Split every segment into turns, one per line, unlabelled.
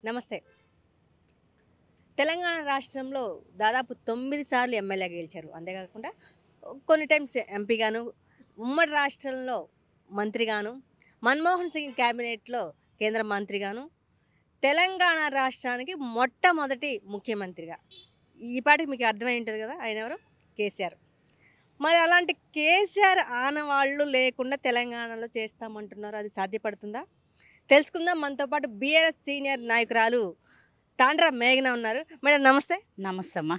నమస్తే. తెలంగాణ రాష్ట్రంలో దాదాపు 9 సార్లు ఎమ్మెల్యేగా గెలిచారు. అంతేకాకుండా కొన్ని టైమ్స్ ఎంపీగాను, ఉమ్మడి రాష్ట్రంలో మంత్రిగాను, మన్మోహన్ సింగ్ క్యాబినెట్‌లో కేంద్ర మంత్రిగాను, తెలంగాణ రాష్ట్రానికి మొట్టమొదటి ముఖ్యమంత్రిగా. ఈ పాటికి మీకు అర్థమై ఉంటది కదా! ఆయనెవరు? కేసీఆర్. మరి అలాంటి కేసీఆర్ ఆనవాళ్ళు లేకుండా తెలంగాణలో చేస్తామంటున్నారు. అది సాధ్యపడుతుందా? తెలుసుకుందాం. మనతో పాటు బీఆర్ఎస్ సీనియర్ నాయకురాలు తాండ్ర మేఘన ఉన్నారు. మేడం నమస్తే.
నమస్తే అమ్మా.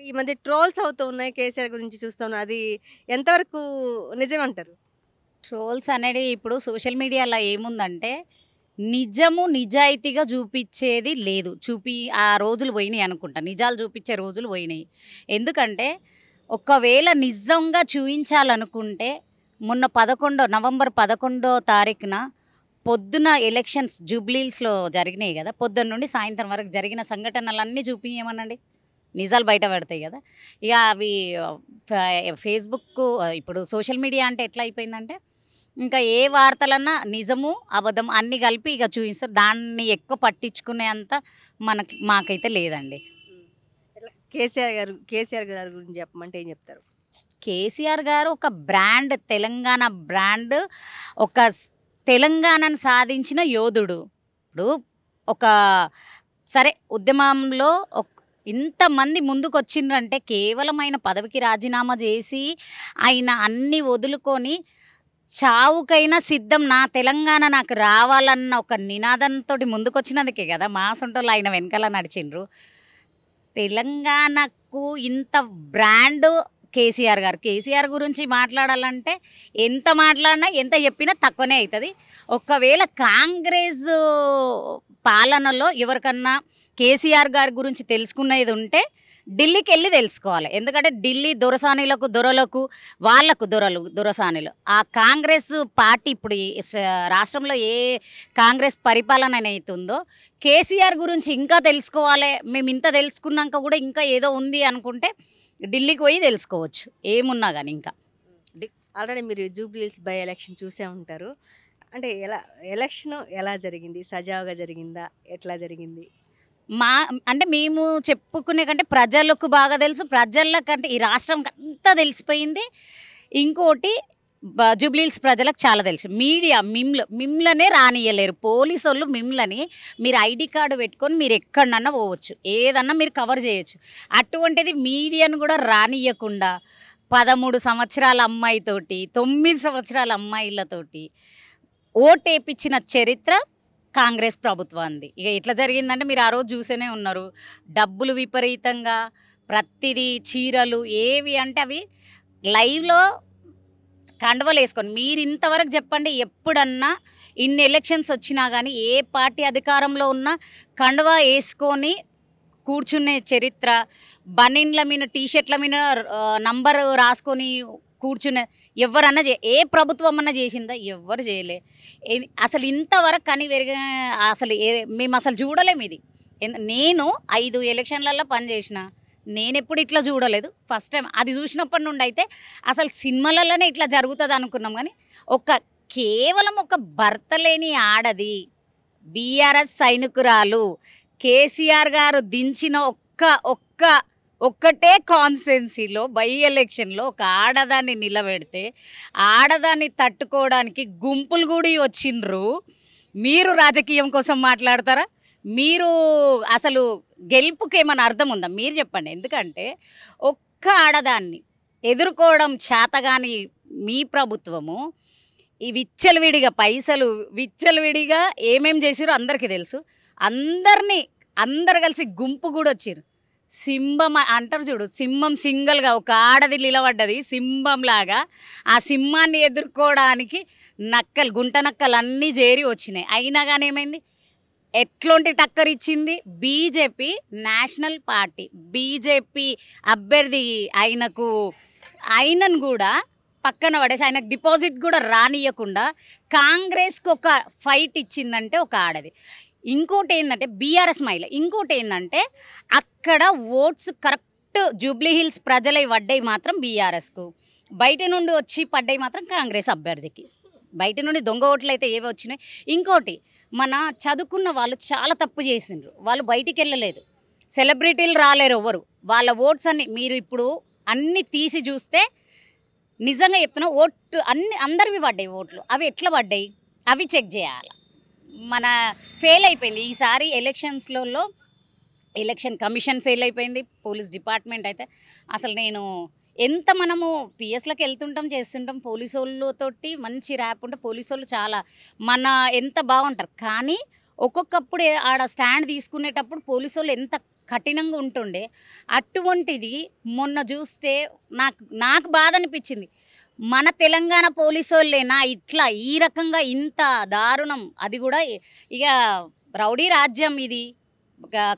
ఈ మధ్య ట్రోల్స్ అవుతూ ఉన్నాయి. కేసీఆర్ గురించి చూస్తున్నాం. అది ఎంతవరకు నిజమంటారు?
ట్రోల్స్ అనేది ఇప్పుడు సోషల్ మీడియాలో ఏముందంటే నిజాయితీగా చూపించేది లేదు. ఆ రోజులు పోయినాయి అనుకుంటా. నిజాలు చూపించే రోజులు పోయినాయి. ఎందుకంటే ఒకవేళ నిజంగా చూయించాలనుకుంటే మొన్న నవంబర్ 11వ తారీఖున పొద్దున ఎలక్షన్స్ జూబ్లీహిల్స్‌లో జరిగినాయి కదా! పొద్దున్న నుండి సాయంత్రం వరకు జరిగిన సంఘటనలన్నీ చూపియమనండి. నిజాలు బయట పడతాయి కదా! ఇక అవి ఫేస్‌బుక్ ఇప్పుడు సోషల్ మీడియా అంటే ఎట్లా అయిపోయిందంటే ఇంకా ఏ వార్తలన్నా నిజము, అబద్ధం అన్నీ కలిపి ఇక చూపిస్తారు. దాన్ని ఎక్కువ పట్టించుకునే అంత మాకైతే లేదండి.
ఎట్లా కేసీఆర్ గారి గురించి చెప్పమంటే ఏం చెప్తారు?
కేసీఆర్ గారు ఒక బ్రాండ్, తెలంగాణ బ్రాండ్, ఒక తెలంగాణను సాధించిన యోధుడు. ఇప్పుడు ఒక సరే ఉద్యమంలో ఇంతమంది ముందుకొచ్చిండ్రంటే కేవలం ఆయన పదవికి రాజీనామా చేసి ఆయన అన్నీ వదులుకొని చావుకైనా సిద్ధం, నా తెలంగాణ నాకు రావాలన్న ఒక నినాదంతో ముందుకొచ్చినందుకే కదా మా సొంటోళ్ళు ఆయన వెనకాల నడిచిండ్రు. తెలంగాణకు ఇంత బ్రాండ్ కేసీఆర్ గురించి మాట్లాడాలంటే ఎంత మాట్లాడినా ఎంత చెప్పినా తక్కువనే అవుతుంది. ఒకవేళ కాంగ్రెస్ పాలనలో ఎవరికన్నా కేసీఆర్ గారి గురించి తెలుసుకునేది ఉంటే ఢిల్లీకి వెళ్ళి తెలుసుకోవాలి. ఎందుకంటే ఢిల్లీ దొరలకు వాళ్ళకు దొరసానులు. ఆ కాంగ్రెస్ పార్టీ ఇప్పుడు రాష్ట్రంలో ఏ కాంగ్రెస్ పరిపాలన అవుతుందో కేసీఆర్ గురించి ఇంకా తెలుసుకోవాలి. మేము ఇంత తెలుసుకున్నాక కూడా ఇంకా ఏదో ఉంది అనుకుంటే ఢిల్లీకి పోయి తెలుసుకోవచ్చు ఏమున్నా కానీ. ఇంకా
ఆల్రెడీ మీరు జూబ్లీహిల్స్ బై ఎలక్షన్ చూసే ఉంటారు. అంటే ఎలక్షన్ ఎలా జరిగింది? సజావుగా జరిగిందా? ఎట్లా జరిగింది?
అంటే మేము చెప్పుకునే కంటే ప్రజలకు బాగా తెలుసు. ప్రజలకంటే ఈ రాష్ట్రం అంతా తెలిసిపోయింది. ఇంకోటి జూబ్లీహిల్స్ ప్రజలకు చాలా తెలుసు. మీడియా మిమ్లనే రానియలేరు. పోలీసు వాళ్ళు మిమ్లని మీరు ఐడి కార్డు పెట్టుకొని మీరు ఎక్కడన్నా పోవచ్చు, ఏదన్నా మీరు కవర్ చేయొచ్చు. అటువంటిది మీడియాను కూడా రానియకుండా 13 సంవత్సరాల అమ్మాయితోటి 9 సంవత్సరాల అమ్మాయిలతోటి ఓటేపించిన చరిత్ర కాంగ్రెస్ ప్రభుత్వాన్ని. ఇక ఎట్లా జరిగిందంటే మీరు ఆ రోజు చూసేనే ఉన్నారు. డబ్బులు విపరీతంగా, ప్రతిదీ చీరలు ఏవి అంటే అవి లైవ్లో కండవలు వేసుకొని. మీరు ఇంతవరకు చెప్పండి, ఎప్పుడన్నా ఇన్ని ఎలక్షన్స్ వచ్చినా కానీ ఏ పార్టీ అధికారంలో ఉన్నా కండవా వేసుకొని కూర్చునే చరిత్ర, బనీన్ల మీద టీషర్ట్ల మీద నంబర్ రాసుకొని కూర్చునే ఎవరన్నా ఏ ప్రభుత్వం అన్నా చేసిందా? ఎవ్వరు చేయలే. అసలు ఇంతవరకు కానీ అసలు మేము అసలు చూడలేము ఇది. నేను 5 ఎలక్షన్లలో పనిచేసిన, నేను ఎప్పుడు ఇట్లా చూడలేదు. ఫస్ట్ టైం అది చూసినప్పటి నుండి అయితే అసలు సినిమాలలోనే ఇట్లా జరుగుతుంది అనుకున్నాం. కానీ కేవలం ఒక భర్త లేని ఆడది, బీఆర్ఎస్ సైనికురాలు, కేసీఆర్ గారు దించిన ఒక్కటే కాన్స్టిట్యున్సీలో బై ఎలక్షన్లో ఒక ఆడదాన్ని నిలబెడితే ఆడదాన్ని తట్టుకోవడానికి గుంపులు కూడా వచ్చిండ్రు. మీరు రాజకీయం కోసం మాట్లాడతారా? మీరు అసలు గెలుపుకి ఏమైనా అర్థం ఉందా? మీరు చెప్పండి. ఎందుకంటే ఒక్క ఆడదాన్ని ఎదుర్కోవడం చేతగాని మీ ప్రభుత్వము ఈ విచ్చలవిడిగా పైసలు విచ్చలవిడిగా ఏమేం చేసిరో అందరికీ తెలుసు. అందరు కలిసి గుంపు కూడా వచ్చిర్రు. సింహం అంటారు చూడు, సింహం సింగల్గా ఒక ఆడది నిలబడ్డది సింహంలాగా. ఆ సింహాన్ని ఎదుర్కోవడానికి గుంట నక్కలు అన్నీ చేరి వచ్చినాయి. అయినా కానీ ఏమైంది? ఎట్లాంటి టక్కర్ ఇచ్చింది? బీజేపీ నేషనల్ పార్టీ, బీజేపీ అభ్యర్థి ఆయనను కూడా పక్కన పడేసి ఆయనకు డిపాజిట్ కూడా రానియకుండా కాంగ్రెస్కి ఒక ఫైట్ ఇచ్చిందంటే ఒక ఆడది. ఇంకోటి ఏంటంటే బీఆర్ఎస్ మహిళ. ఇంకోటి ఏంటంటే అక్కడ ఓట్స్ కరెక్ట్ జూబ్లీహిల్స్ ప్రజలై పడ్డాయి మాత్రం బీఆర్ఎస్కు, బయట నుండి వచ్చి పడ్డాయి మాత్రం కాంగ్రెస్ అభ్యర్థికి. బయట నుండి దొంగ ఓట్లు అయితే ఏవి వచ్చినాయి. ఇంకోటి మన చదువుకున్న వాళ్ళు చాలా తప్పు చేసిండ్రు. వాళ్ళు బయటికి వెళ్ళలేదు, సెలబ్రిటీలు రాలేరు ఎవరు. వాళ్ళ ఓట్స్ అన్ని మీరు ఇప్పుడు అన్నీ తీసి చూస్తే నిజంగా చెప్తున్నా, ఓట్లు అన్ని అందరివి పడ్డాయి ఓట్లు. అవి ఎట్లా పడ్డాయి అవి చెక్ చేయాలి. మన ఫెయిల్ అయిపోయింది ఈసారి ఎలక్షన్స్లలో. ఎలక్షన్ కమిషన్ ఫెయిల్ అయిపోయింది, పోలీస్ డిపార్ట్మెంట్ అయితే అసలు నేను ఎంత మనము పిఎస్లకు వెళ్తుంటాం చేస్తుంటాం, పోలీసు వాళ్ళతోటి మంచి ర్యాప్ ఉంటే పోలీసు వాళ్ళు చాలా మన ఎంత బాగుంటారు. కానీ ఒక్కొక్కప్పుడు ఆడ స్టాండ్ తీసుకునేటప్పుడు పోలీసు వాళ్ళు ఎంత కఠినంగా ఉంటుండే. అటువంటిది మొన్న చూస్తే నాకు బాధ అనిపించింది. మన తెలంగాణ పోలీసు వాళ్ళేనా ఇట్లా ఈ రకంగా ఇంత దారుణం? అది కూడా ఇక రౌడీ రాజ్యం ఇది,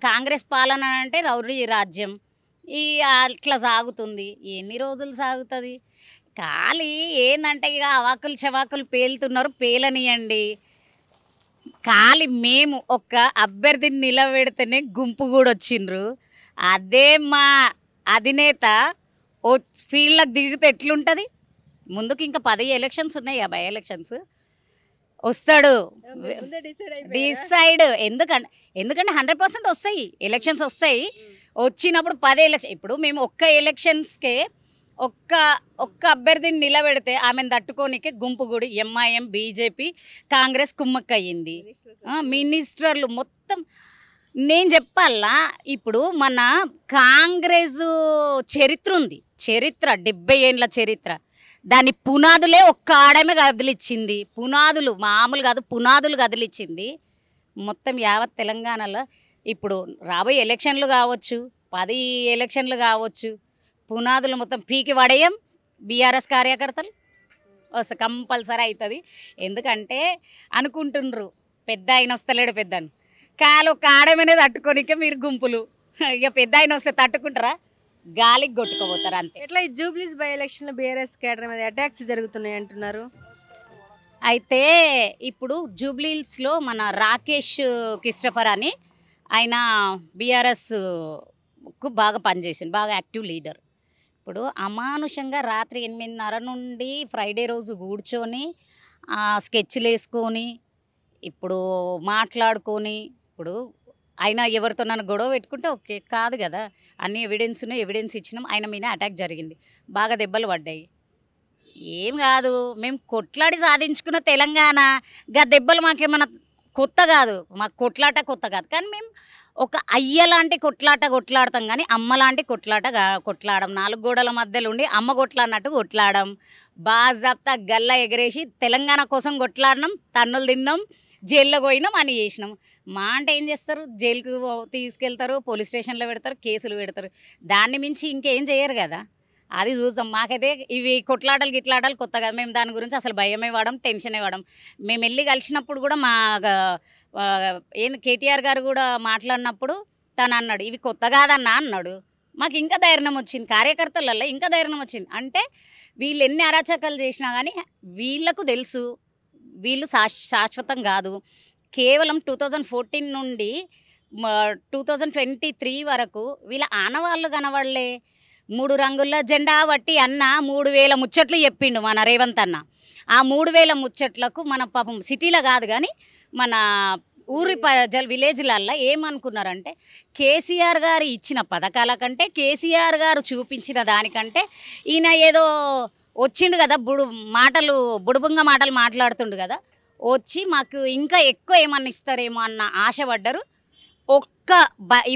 కాంగ్రెస్ పాలన అంటే రౌడీ రాజ్యం. ఈ అట్లా సాగుతుంది. ఎన్ని రోజులు సాగుతుంది? ఖాళీ ఏందంటే ఇక అవాకులు చవాకులు పేలుతున్నారు, పేలనియండి. ఖాళీ మేము ఒక అభ్యర్థిని నిలబెడితేనే గుంపు కూడా వచ్చిండ్రు. అదే మా అధినేత ఓ ఫీల్డ్లకు దిగితే ఎట్లుంటుంది? ముందుకు ఇంకా 10 ఎలక్షన్స్ ఉన్నాయి, 50 ఎలక్షన్స్ వస్తాడు డిసైడ్. ఎందుకంటే 100% వస్తాయి ఎలక్షన్స్ వస్తాయి. వచ్చినప్పుడు 10 ఎలక్షన్, ఇప్పుడు మేము ఒక్క ఎలక్షన్స్కే ఒక్క అభ్యర్థిని నిలబెడితే ఆమెను తట్టుకోనికే గుంపు గుడి ఎంఐఎం బీజేపీ కాంగ్రెస్ కుమ్మక్కయ్యింది. మినిస్టర్లు మొత్తం నేను చెప్పాలా, ఇప్పుడు మన కాంగ్రెస్ చరిత్ర ఉంది, చరిత్ర 70 ఏండ్ల చరిత్ర. దాని పునాదులే ఒక్క ఆడమే కదిలిచ్చింది. పునాదులు మామూలు కాదు, పునాదులు కదిలిచ్చింది మొత్తం యావత్ తెలంగాణలో. ఇప్పుడు రాబోయే ఎలక్షన్లు కావచ్చు, 10 ఎలక్షన్లు కావచ్చు, పునాదులు మొత్తం పీకి పడేయం. బీఆర్ఎస్ కార్యకర్తలు వస్తే కంపల్సరీ అవుతుంది. ఎందుకంటే అనుకుంటుండ్రు పెద్ద ఆయన వస్తలేడు పెద్దను, కాలు ఒక ఆడమనే తట్టుకోనికే మీరు గుంపులు. ఇక పెద్ద ఆయన వస్తే తట్టుకుంటారా? గాలికి కొట్టుకోపోతారు అంతే.
ఎట్లా ఈ జూబ్లీస్ బై ఎలక్షన్లో బీఆర్ఎస్ కేడర్ మీద అటాక్స్ జరుగుతున్నాయి అంటున్నారు.
అయితే ఇప్పుడు జూబ్లీస్లో మన రాకేష్ క్రిస్టఫర్ అని ఆయన బీఆర్ఎస్కు బాగా పనిచేసింది, బాగా యాక్టివ్ లీడర్. ఇప్పుడు అమానుషంగా రాత్రి 8:30 నుండి ఫ్రైడే రోజు కూర్చొని స్కెచ్లు వేసుకొని ఇప్పుడు మాట్లాడుకొని, ఇప్పుడు ఆయన ఎవరితో నన్ను గొడవ పెట్టుకుంటే ఓకే కాదు కదా, అన్ని ఎవిడెన్స్ ఇచ్చినాం. ఆయన మీద అటాక్ జరిగింది, బాగా దెబ్బలు పడ్డాయి. ఏం కాదు, మేము కొట్లాడి సాధించుకున్న తెలంగాణ. దెబ్బలు మాకేమన్నా కొత్త కాదు, మాకు కొట్లాట కొత్త కాదు. కానీ మేము ఒక అయ్య లాంటి కొట్లాడతాం, కానీ అమ్మ లాంటి కొట్లాడం. 4 గోడల మధ్యలో ఉండి అమ్మ కొట్లాడినట్టు కొట్లాడడం. బాజాప్తా గల్లా ఎగరేసి తెలంగాణ కోసం కొట్లాడినాం, తన్నులు తిన్నాం, జైల్లో పోయినాం, అని చేసినాం. మా అంటే ఏం చేస్తారు? జైలుకు తీసుకెళ్తారు, పోలీస్ స్టేషన్లో పెడతారు, కేసులు పెడతారు. దాన్ని మించి ఇంకేం చేయరు కదా. అది చూద్దాం. మాకైతే ఇవి గిట్లాటలు కొత్త కదా. మేము దాని గురించి అసలు భయమే వాడం, టెన్షనే వాడం. మేము వెళ్ళి కలిసినప్పుడు కూడా మా కేటీఆర్ గారు కూడా మాట్లాడినప్పుడు తను అన్నాడు, ఇవి కొత్త కాదన్నా అన్నాడు. మాకు ఇంకా ధైర్యం వచ్చింది, కార్యకర్తలలో ఇంకా ధైర్యం వచ్చింది. అంటే వీళ్ళు ఎన్ని అరాచకాలు చేసినా కానీ వీళ్ళకు తెలుసు వీళ్ళు శాశ్వతం కాదు. కేవలం 2014 నుండి 2023 వరకు వీళ్ళ ఆనవాళ్ళు కనబడలే. 3 రంగుల జెండా బట్టి అన్న 3000 ముచ్చట్లు చెప్పిండు మన రేవంత్ అన్న. ఆ 3000 ముచ్చట్లకు మన పాపం సిటీలో కాదు కానీ మన ఊరి విలేజ్లల్లో ఏమనుకున్నారంటే, కేసీఆర్ గారు ఇచ్చిన పథకాల కంటే, కేసీఆర్ గారు చూపించిన దానికంటే ఈయన ఏదో వచ్చిండు కదా, బుడుబుంగ మాటలు మాట్లాడుతుండు కదా, వచ్చి మాకు ఇంకా ఎక్కువ ఏమన్నా ఇస్తారేమో అన్న ఆశపడ్డారు.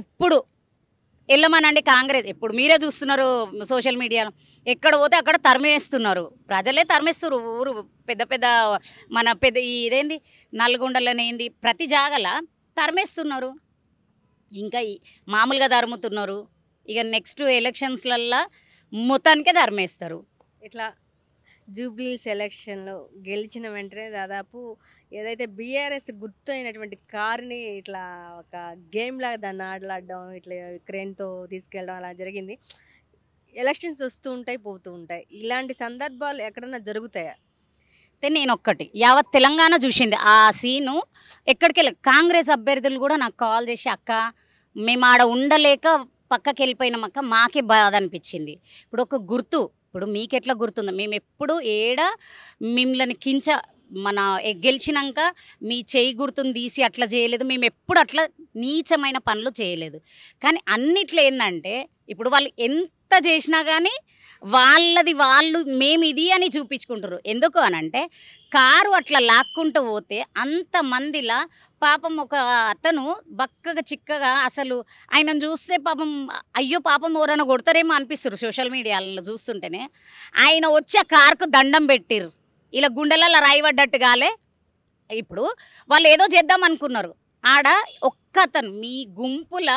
ఇప్పుడు వెళ్ళమనండి కాంగ్రెస్. ఇప్పుడు మీరే చూస్తున్నారు సోషల్ మీడియాలో, ఎక్కడ పోతే అక్కడ తరిమేస్తున్నారు, ప్రజలే తరిమేస్తున్నారు. ఊరు పెద్ద మన ఇదేంది నల్గొండలోనేంది ప్రతి జాగల తరిమేస్తున్నారు. ఇంకా మామూలుగా తరుముతున్నారు. ఇక నెక్స్ట్ ఎలక్షన్స్లల్లో మొత్తానికే తరిమేస్తారు.
ఇట్లా జూబ్లీస్ ఎలక్షన్లో గెలిచిన వెంటనే దాదాపు ఏదైతే బీఆర్ఎస్ గుర్తు అయినటువంటి కారుని ఇట్లా ఒక గేమ్ లాగా దాన్ని ఆడలాడడం, ఇట్లా క్రేన్తో తీసుకెళ్ళడం అలా జరిగింది. ఎలక్షన్స్ వస్తూ ఉంటాయి, పోతూ ఉంటాయి. ఇలాంటి సందర్భాలు ఎక్కడన్నా జరుగుతాయా?
అయితే నేను ఒక్కటి యావత్ తెలంగాణ చూసింది ఆ సీను. ఎక్కడికి వెళ్ళి కాంగ్రెస్ అభ్యర్థులు కూడా నాకు కాల్ చేసి, అక్క మేము ఆడ ఉండలేక పక్కకి వెళ్ళిపోయినాం అక్క, మాకే బాధ అనిపించింది. ఇప్పుడు ఒక గుర్తు, ఇప్పుడు మీకెట్లా గుర్తుందో, మేము ఎప్పుడు మిమ్మల్ని మన గెలిచినాక మీ చేయి గుర్తుని తీసి అట్లా చేయలేదు, మేము ఎప్పుడు అట్లా నీచమైన పనులు చేయలేదు. కానీ అన్నిట్లో ఏంటంటే ఇప్పుడు వాళ్ళు ఎంత చేసినా కానీ వాళ్ళది వాళ్ళు మేము ఇది అని చూపించుకుంటారు. ఎందుకు అనంటే కారు అట్లా లాక్కుంటూ పోతే అంతమందిలా పాపం ఒక అతను బక్కగా చిక్కగా అసలు ఆయనను చూస్తే పాపం అయ్యో పాపం ఎవరైనా కొడతారేమో అనిపిస్తారు సోషల్ మీడియాలో చూస్తుంటేనే. ఆయన వచ్చి ఆ కారుకు దండం పెట్టిర్రు, ఇలా గుండెలలో రాయి పడ్డట్టు కాలే. ఇప్పుడు వాళ్ళు ఏదో చేద్దాం అనుకున్నారు, ఆడ ఒక్క అతను మీ గుంపుల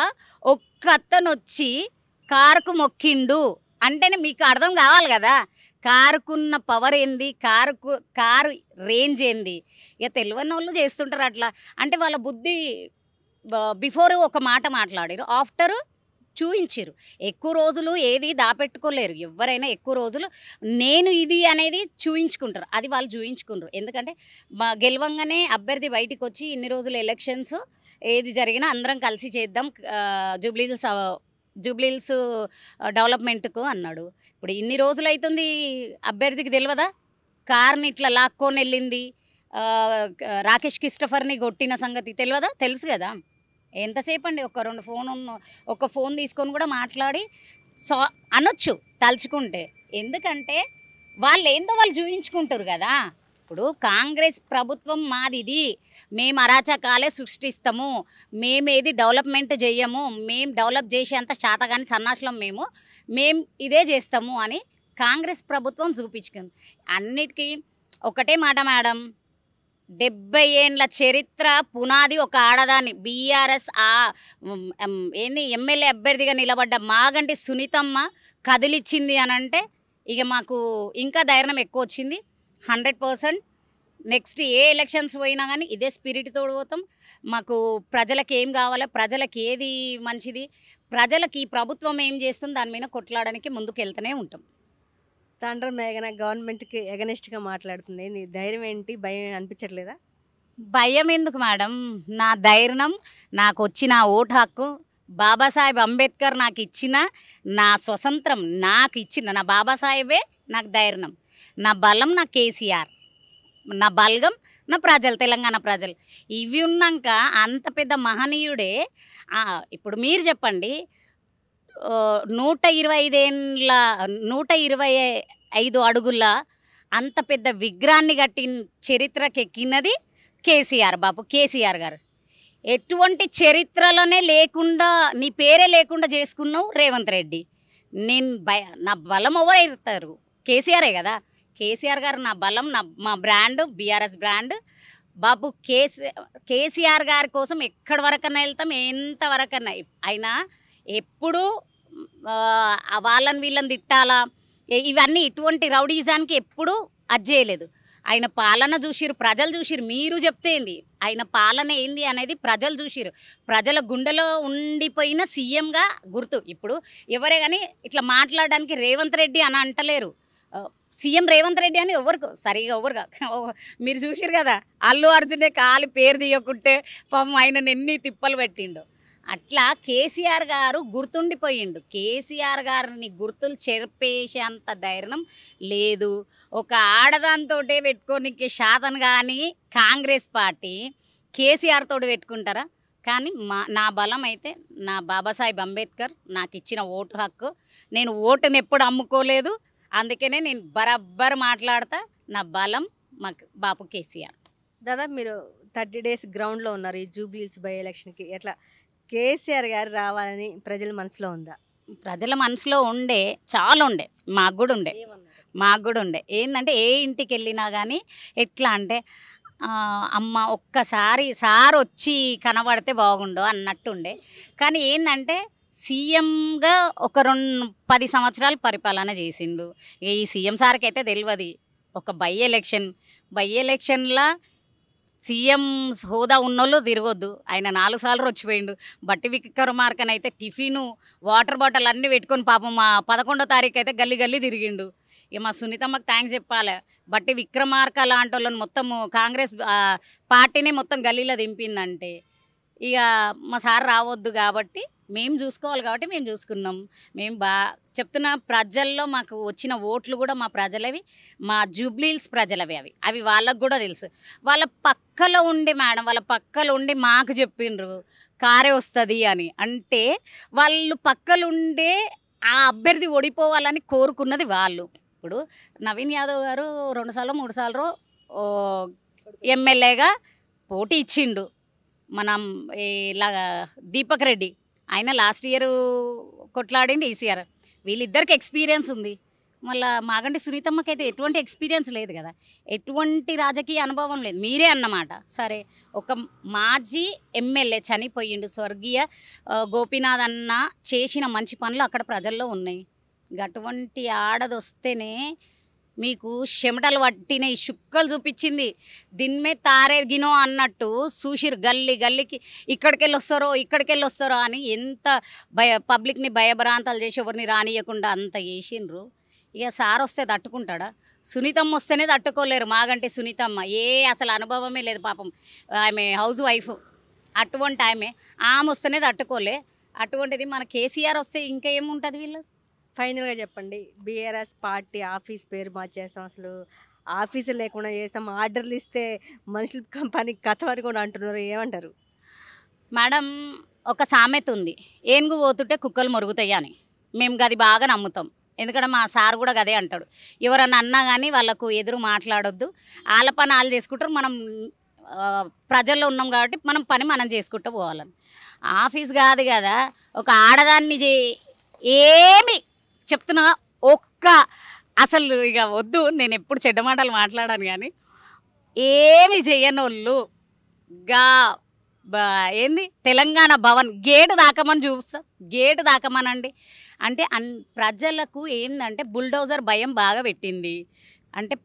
ఒక్క అతను వచ్చి కారుకు మొక్కిండు అంటేనే మీకు అర్థం కావాలి కదా కారుకున్న పవర్ ఏంది, కారు రేంజ్ ఏంది. ఇక తెలియని వాళ్ళు చేస్తుంటారు అట్లా. అంటే వాళ్ళ బుద్ధి బిఫోర్ ఒక మాట మాట్లాడారు, ఆఫ్టర్ చూయించారు. ఎక్కువ రోజులు ఏది దాపెట్టుకోలేరు ఎవరైనా. ఎక్కువ రోజులు నేను ఇది అనేది చూయించుకుంటారు, అది వాళ్ళు చూయించుకుంటారు. ఎందుకంటే గెలవంగానే అభ్యర్థి బయటికి వచ్చి ఇన్ని రోజులు ఎలక్షన్స్ ఏది జరిగినా అందరం కలిసి చేద్దాం జూబ్లీహిల్స్ డెవలప్మెంట్కు అన్నాడు. ఇప్పుడు ఇన్ని రోజులు అవుతుంది అభ్యర్థికి తెలియదా? కార్ని ఇట్లా లాక్కొని వెళ్ళింది, రాకేష్ క్రిస్టఫర్ని కొట్టిన సంగతి తెలియదా? తెలుసు కదా. ఎంతసేపు అండి, ఒక ఫోన్ తీసుకొని కూడా మాట్లాడి అనొచ్చు తలుచుకుంటే. ఎందుకంటే వాళ్ళు ఏందో వాళ్ళు చూయించుకుంటారు కదా. ఇప్పుడు కాంగ్రెస్ ప్రభుత్వం మాదిది, మేము అరాచకాలే సృష్టిస్తాము, మేమేది డెవలప్మెంట్ చెయ్యము, మేము డెవలప్ చేసేంత శాతగాని సన్నాసులం మేము ఇదే చేస్తాము అని కాంగ్రెస్ ప్రభుత్వం చూపించుకుంది. అన్నిటికీ ఒకటే మాట మేడం, 70 ఏండ్ల చరిత్ర పునాది ఒక ఆడదాన్ని బీఆర్ఎస్ ఎమ్మెల్యే అభ్యర్థిగా నిలబడ్డ మాగంటి సునీతమ్మ కదిలిచ్చింది అని అంటే ఇక మాకు ఇంకా ధైర్యం ఎక్కువ వచ్చింది. 100% నెక్స్ట్ ఏ ఎలక్షన్స్ పోయినా కానీ ఇదే స్పిరిట్ తోడు పోతాం. మాకు ప్రజలకు ఏం కావాలో, ప్రజలకు ఏది మంచిది, ప్రజలకి ఈ ప్రభుత్వం ఏం చేస్తుంది దాని మీద కొట్లాడడానికి ముందుకు వెళ్తూనే ఉంటాం.
తండ్రి మేఘన గవర్నమెంట్కి ఎగనెస్ట్గా మాట్లాడుతుంది, నీ ధైర్యం ఏంటి, భయం అనిపించట్లేదా?
భయం ఎందుకు మేడం, నా ధైర్యం నాకు వచ్చిన ఓటు హక్కు, బాబాసాహెబ్ అంబేద్కర్ నాకు ఇచ్చిన నా స్వతంత్రం, నాకు ఇచ్చిన నా బాబాసాహెబే నాకు ధైర్యం, నా బలం నా కేసీఆర్, నా బలగం నా ప్రజలు, తెలంగాణ ప్రజలు. ఇవి ఉన్నాక అంత పెద్ద మహనీయుడే. ఇప్పుడు మీరు చెప్పండి, 125 ఏండ్ల 125 అడుగుల అంత పెద్ద విగ్రహాన్ని కట్టిన చరిత్రకెక్కినది కేసీఆర్ బాబు, కేసీఆర్ గారు. ఎటువంటి చరిత్రలోనే లేకుండా నీ పేరే లేకుండా చేసుకున్నావు రేవంత్ రెడ్డి. నా బలం ఎవరైతారు? కేసీఆరే కదా. కేసీఆర్ గారు నా బలం, మా బ్రాండ్ బీఆర్ఎస్ బ్రాండ్ బాబు. కేసీఆర్ గారి కోసం ఎక్కడి వరకన్నా వెళ్తాం, ఎంతవరకన్నా. అయినా ఎప్పుడు వాళ్ళని వీళ్ళని తిట్టాలా ఇవన్నీ ఇటువంటి రౌడీజానికి ఎప్పుడు అది చేయలేదు. ఆయన పాలన చూసిరు, ప్రజలు చూసిరు. మీరు చెప్తేంది ఆయన పాలన ఏంది అనేది ప్రజలు చూసిరు. ప్రజల గుండెలో ఉండిపోయిన సీఎంగా గుర్తు. ఇప్పుడు ఎవరే కానీ ఇట్లా మాట్లాడడానికి రేవంత్ రెడ్డి అని అంటలేరు. సీఎం రేవంత్ రెడ్డి అని ఎవరికి సరిగా ఎవరుగా మీరు చూసిరు కదా. అల్లు అర్జునే కాలి పేరు తీయకుంటే పాపం ఆయన ఎన్ని తిప్పలు పెట్టిండు. అట్లా కేసీఆర్ గారు గుర్తుండిపోయిండు. కేసీఆర్ గారిని గుర్తులు చెరిపేసేంత ధైర్యం లేదు. ఒక ఆడదాంతో పెట్టుకోనికి శాతం కానీ కాంగ్రెస్ పార్టీ కేసీఆర్ తోటి పెట్టుకుంటారా? కానీ నా బలం అయితే నా బాబాసాహెబ్ అంబేద్కర్ నాకు ఇచ్చిన ఓటు హక్కు. నేను ఓటుని ఎప్పుడు అమ్ముకోలేదు, అందుకనే నేను బరాబర్ మాట్లాడతా. నా బలం మాకు బాపు కేసీఆర్.
దాదాపు మీరు 30 days గ్రౌండ్లో ఉన్నారు ఈ జూబ్లీహిల్స్ బై ఎలక్షన్కి. ఎట్లా కేసీఆర్ గారు రావాలని ప్రజల మనసులో ఉందా?
ప్రజల మనసులో చాలా ఉండే, మాకు కూడా ఉండే. ఏంటంటే ఏ ఇంటికి వెళ్ళినా కానీ ఎట్లా అంటే అమ్మ ఒక్కసారి సార్ వచ్చి కనబడితే బాగుండు అన్నట్టుండే. కానీ ఏంటంటే సీఎంగా ఒక 10 సంవత్సరాలు పరిపాలన చేసిండు. ఈ సీఎం సార్కి అయితే తెలియదు. ఒక బై ఎలక్షన్లా సీఎం హోదా ఉన్నోళ్ళు తిరగొద్దు. ఆయన 4 సార్లు వచ్చిపోయిండు. బట్టి విక్రమార్కనైతే టిఫిను వాటర్ బాటిల్ అన్నీ పెట్టుకొని పాపం మా 11వ తారీఖు అయితే గల్లీ తిరిగిండు. ఇక మా సునీతమ్మకి థ్యాంక్స్ చెప్పాలి. బట్టి విక్రమార్క లాంటి వాళ్ళని మొత్తము కాంగ్రెస్ పార్టీని మొత్తం గల్లీలో దింపిందంటే ఇక మా సార్ రావద్దు కాబట్టి మేము చూసుకోవాలి కాబట్టి మేము చూసుకున్నాం. మేము చెప్తున్న ప్రజల్లో మాకు వచ్చిన ఓట్లు కూడా మా ప్రజలవి, మా జూబ్లీహిల్స్ ప్రజలవి. అవి వాళ్ళకు కూడా తెలుసు. వాళ్ళ పక్కలో ఉండి మేడం, వాళ్ళ పక్కలో ఉండి మాకు చెప్పిండ్రు కారే వస్తుంది అని. అంటే వాళ్ళు పక్కలుండే ఆ అభ్యర్థి ఓడిపోవాలని కోరుకున్నది వాళ్ళు. ఇప్పుడు నవీన్ యాదవ్ గారు 2 సార్లు 3 సార్లు ఎమ్మెల్యేగా పోటీ ఇచ్చిండు. మనం ఇలా దీపక్ రెడ్డి ఆయన లాస్ట్ ఇయర్ కొట్లాడిండి, ఈసీఆర్. వీళ్ళిద్దరికి ఎక్స్పీరియన్స్ ఉంది. మళ్ళీ మాగంటి సునీతమ్మకి అయితే ఎటువంటి ఎక్స్పీరియన్స్ లేదు కదా, ఎటువంటి రాజకీయ అనుభవం లేదు. మీరే అన్నమాట. సరే, ఒక మాజీ ఎమ్మెల్యే చనిపోయిండు, స్వర్గీయ గోపీనాథ్ అన్న చేసిన మంచి పనులు అక్కడ ప్రజల్లో ఉన్నాయి. అటువంటి ఆడది వస్తేనే మీకు చెమటలు పట్టిన ఈ చుక్కలు చూపించింది. దిన్మే తారే గినో అన్నట్టు చూసిరు గల్లీ గల్లీకి ఇక్కడికెళ్ళి వస్తారో అని ఎంత పబ్లిక్ని భయభ్రాంతాలు చేసి ఎవరిని రానియకుండా అంత చేసిండ్రు. ఇక సార్ వస్తే తట్టుకుంటాడా? సునీతమ్మ వస్తేనే తట్టుకోలేరు. మాగంటి సునీతమ్మ అసలు అనుభవమే లేదు పాపం. ఆమె హౌస్ వైఫ్, అటువంటి ఆమె వస్తేనే తట్టుకోలే. అటువంటిది మన కేసీఆర్ వస్తే ఇంకా ఏముంటుంది వీళ్ళు?
ఫైనల్గా చెప్పండి, బీఆర్ఎస్ పార్టీ ఆఫీస్ పేరు మార్చేస్తాం, అసలు ఆఫీసు లేకుండా చేస్తాం, ఆర్డర్లు ఇస్తే మనుషులు పని కథ వరకు కూడా అంటున్నారు, ఏమంటారు
మేడం? ఒక సామెత ఉంది, ఏనుగు పోతుంటే కుక్కలు మొరుగుతాయి అని. మేము గది బాగా నమ్ముతాం. ఎందుకంటే మా సార్ కూడా గదే అంటాడు. ఎవరన్నా అన్నా కానీ వాళ్ళకు ఎదురు మాట్లాడొద్దు, వాళ్ళ పని వాళ్ళు చేసుకుంటారు, మనం ప్రజల్లో ఉన్నాం కాబట్టి మనం పని మనం చేసుకుంటూ పోవాలని. ఆఫీస్ కాదు కదా, ఒక ఆడదాన్ని ఏమి చెప్తున్నా అసలు ఇక వద్దు, నేను ఎప్పుడు చెడ్డ మాటలు మాట్లాడాను, కానీ ఏమి చెయ్యనోళ్ళు ఏంది తెలంగాణ భవన్ గేటు దాకమని చూస్తా, గేటు దాకమనండి అంటే ప్రజలకు ఏందంటే బుల్డోజర్ భయం బాగా పెట్టింది. అంటే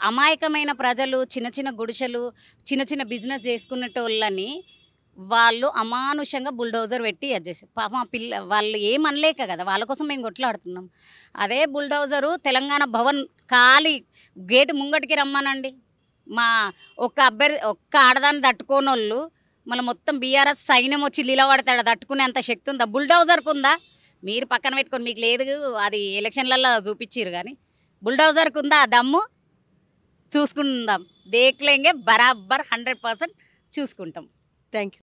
అమాయకమైన ప్రజలు, చిన్న చిన్న గుడిసెలు, చిన్న చిన్న బిజినెస్ చేసుకునేటోళ్ళని వాళ్ళు అమానుషంగా బుల్డోజర్ పెట్టి చేసి పాపం వాళ్ళు ఏమనలేక కదా, వాళ్ళ కోసం మేము కొట్లాడుతున్నాం. అదే బుల్డోజరు తెలంగాణ భవన్ ఖాళీ గేటు ముంగటికి రమ్మనండి. మా ఒక్క ఆడదాన్ని తట్టుకోనోళ్ళు మళ్ళీ మొత్తం బీఆర్ఎస్ సైన్యం వచ్చి నిలబడతాడు, తట్టుకునే అంత శక్తి ఉందా బుల్డోజర్కు? ఉందా? మీరు పక్కన పెట్టుకొని మీకు లేదు, అది ఎలక్షన్లలో చూపించారు, కానీ బుల్డోజర్కు ఉందా దమ్ము? చూసుకుందాం, దేక్లేంగే బరాబర్ 100% చూసుకుంటాం.
Thank you.